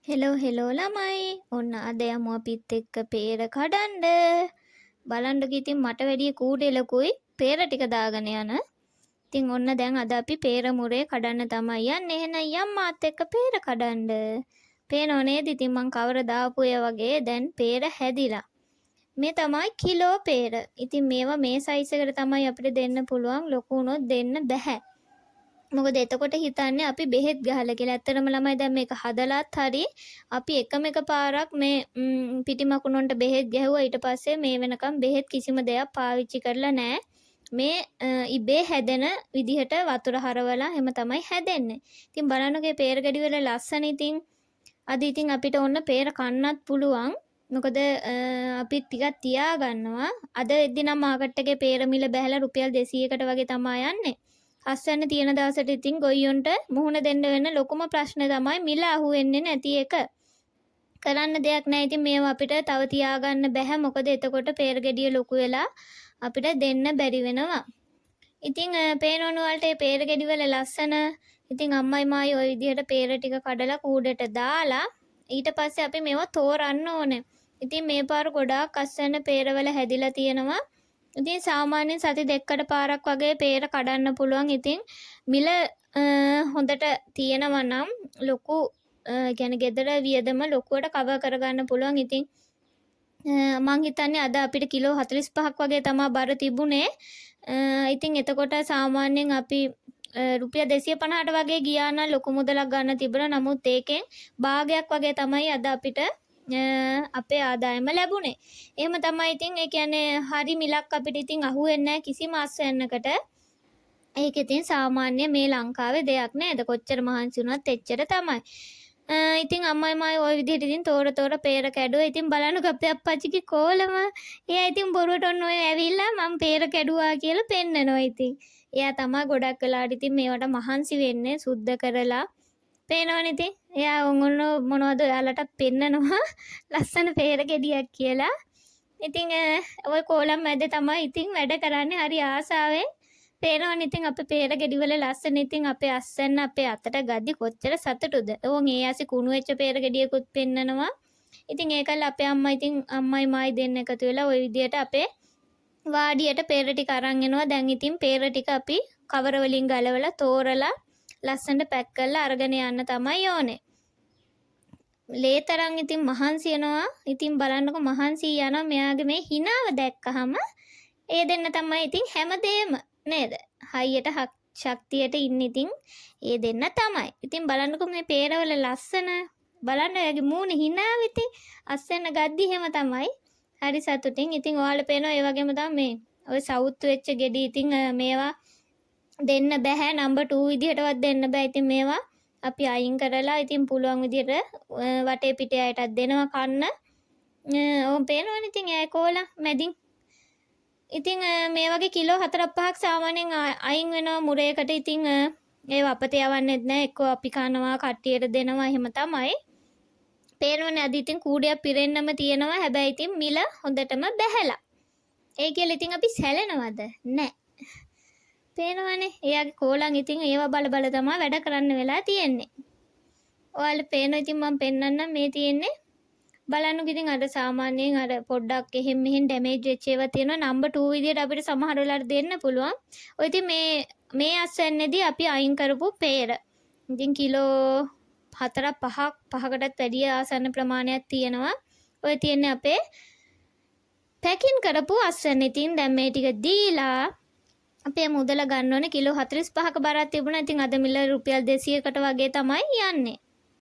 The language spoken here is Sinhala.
හෙලෝ ළමයි. ඔන්න අද යමු අපිත් එක්ක peer කඩන්න. බලන්නකෝ ඉතින් මට වැඩිය කූඩේ ලොකුයි peer ටික දාගෙන යන. ඉතින් ඔන්න දැන් අද අපි peer මුරේ කඩන්න තමයි යන්නේ. එහෙනම් යම් මාත් එක්ක peer කඩන්න. පේනව නේද ඉතින් මං කවර දාපු වගේ දැන් peer හැදිලා. මේ තමයි කිලෝ peer. ඉතින් මේවා මේ සයිස් එකට තමයි අපිට දෙන්න පුළුවන්. ලොකු වුණොත් දෙන්න බෑ. මොකද එතකොට හිතන්නේ අපි බෙහෙත් ගහලා කියලා. ඇත්තටම ළමයි දැන් මේක හදලාත් හරි අපි එකම එක පාරක් මේ පිටි මකුණොන්ට බෙහෙත් ගැහුවා. ඊට පස්සේ මේ වෙනකම් බෙහෙත් කිසිම දෙයක් පාවිච්චි කරලා නැහැ. මේ ඉබේ හැදෙන විදිහට වතුර හරවලා එහෙම තමයි හැදෙන්නේ. ඉතින් බලන්නකෝ peer ගෙඩි වල ලස්සන ඉතින් අද ඉතින් අපිට ඔන්න peer කන්නත් පුළුවන්. මොකද අපි ටිකක් තියා ගන්නවා. අද එද්දි නම් මාකට් එකේ peer මිල බැහැලා රුපියල් 200කට වගේ තමයි යන්නේ. අස්සන්න තියෙන දවසට ඉතින් ගොයියොන්ට මුහුණ දෙන්න වෙන ලොකුම ප්‍රශ්නේ තමයි මිල අහුවෙන්නේ නැති එක. කරන්න දෙයක් නැහැ. ඉතින් මේවා අපිට තව තියාගන්න බැහැ. මොකද එතකොට peer ගෙඩිය ලොකු වෙලා අපිට දෙන්න බැරි වෙනවා. ඉතින් පේනවන වලට මේ peer ගෙඩි වල ලස්සන. ඉතින් අම්මයි මායි ওই විදිහට peer ටික කඩලා කූඩට දාලා ඊට පස්සේ අපි මේවා තෝරන්න ඕනේ. ඉතින් මේ පාර ගොඩාක් අස්සන්න peer වල හැදිලා තියෙනවා. ඉතින් සාමාන්‍යයෙන් සති දෙකකට පාරක් වගේ peer කඩන්න පුළුවන්. ඉතින් මිල හොඳට තියෙනවා නම් ලොකු කියන්නේ ගෙදර වියදම ලොකුවට කවර් කරගන්න පුළුවන්. ඉතින් මං හිතන්නේ අද අපිට කිලෝ 45ක් වගේ තමයි බර තිබුණේ. ඉතින් එතකොට සාමාන්‍යයෙන් අපි රුපියල් 250ට වගේ ගියා නම් ලොකු මුදලක් ගන්න තිබුණා. නමුත් ඒකෙන් භාගයක් වගේ තමයි අද අපිට අපේ ආදායම ලැබුණේ. එහෙම තමයි. ඉතින් ඒ කියන්නේ හරි මිලක් අපිට ඉතින් අහුවෙන්නේ නැහැ කිසිම අස්වැන්නකට. ඒක ඉතින් සාමාන්‍ය මේ ලංකාවේ දෙයක් නේද? කොච්චර මහන්සි වුණත් එච්චර තමයි. ඉතින් අම්මයි මායි ওই විදිහට ඉතින් තෝර peer කැඩුවා. ඉතින් බලන්නකෝ අපේ අප්පච්චිගේ කෝලම. එයා ඉතින් බොරුවට ඔන්න ඔය ඇවිල්ලා මම peer කැඩුවා කියලා පෙන්නනවා. ඉතින් එයා තමයි ගොඩක් වෙලාවට ඉතින් මේවට මහන්සි වෙන්නේ සුද්ධ කරලා. පේනවනේ ඉතින් එයා මොනවද ඔයාලට පෙන්නනවා ලස්සන peer ගෙඩියක් කියලා. ඉතින් ওই කෝලම් මැද තමයි ඉතින් වැඩ කරන්නේ හරි ආසාවෙන්. පේනවනේ ඉතින් අපේ peer ගෙඩි වල ලස්සන. ඉතින් අපේ අස්සන්න අපේ අතට ගද්දි කොච්චර සතුටුද. ඕන් ඒ ඇසි කුණු වෙච්ච peer ගෙඩියකුත් පෙන්නනවා. ඉතින් ඒකල් අපේ අම්මා ඉතින් අම්මයි මායි දෙන්න එකතු වෙලා ওই විදියට අපේ වාඩියට peer ටික අරන් එනවා. දැන් ඉතින් peer ටික අපි කවර වලින් ගලවලා තෝරලා ලස්සනට පැක් කරලා අරගෙන යන්න තමයි ඕනේ. ලේ තරම් ඉතින් මහන්සි වෙනවා. ඉතින් බලන්නකො මහන්සි යනවා. මෙයාගේ මේ හිනාව දැක්කහම ඒ දෙන්න තමයි ඉතින් හැමදේම නේද? හයියට ශක්තියට ඉන්න ඉතින් ඒ දෙන්න තමයි. ඉතින් බලන්නකො මේ peer වල ලස්සන. බලන්න එයාගේ මූණේ හිනාව ඉතින් අස්සෙන්න ගද්දි එහෙම තමයි. හරි සතුටින්. ඉතින් ඔයාලා පේනවා ඒ වගේම තමයි මේ ඔය සවුත් වෙච්ච ගෙඩි ඉතින් මේවා දෙන්න බෑ. නම්බර් 2 විදිහටවත් දෙන්න බෑ. ඉතින් මේවා අපි අයින් කරලා ඉතින් පුළුවන් විදිහට වටේ පිටේ අයටත් දෙනවා කන්න. ඕම් පේනවනේ ඉතින් ඒ කෝලා මැදින්. ඉතින් මේ වගේ කිලෝ 4-5ක් සාමාන්‍යයෙන් අයින් වෙනවා මුරේකට. ඉතින් ඒව අපත යවන්නෙත් නෑ. එක්කෝ අපි කනවා කට්ටියට දෙනවා එහෙම තමයි. පේනවනේ අද ඉතින් කූඩයක් පිරෙන්නම තියෙනවා. හැබැයි ඉතින් මිල හොඳටම බැහැලා. ඒ කියලා ඉතින් අපි සැලෙනවද? නෑ. පේනවනේ එයාගේ කෝලන් ඉතින් ඒව බල තමයි වැඩ කරන්න වෙලා තියෙන්නේ. ඔයාලා පේනවා ඉතින් මම පෙන්නන්නම් මේ තියෙන්නේ. බලන්නකො ඉතින් අර සාමාන්‍යයෙන් අර පොඩ්ඩක් එහෙම මෙහෙන් ඩැමේජ් වෙච්ච ඒවා තියෙනවා. නම්බර් 2 විදියට අපිට සමහර වෙලාවට දෙන්න පුළුවන්. ඔය ඉතින් මේ අස්වැන්නේදී අපි අයින් කරපු peer. ඉතින් කිලෝ 4-5කටත් වැඩිය ආසන්න ප්‍රමාණයක් තියෙනවා. ඔය තියන්නේ අපේ පැකින් කරපු අස්වැන්න. ඉතින් දැන් මේ ටික දීලා අපේ මුදල ගන්න ඕනේ. කිලෝ 45ක බරක් තිබුණා. ඉතින් අද මිල රුපියල් 200කට වගේ තමයි යන්නේ.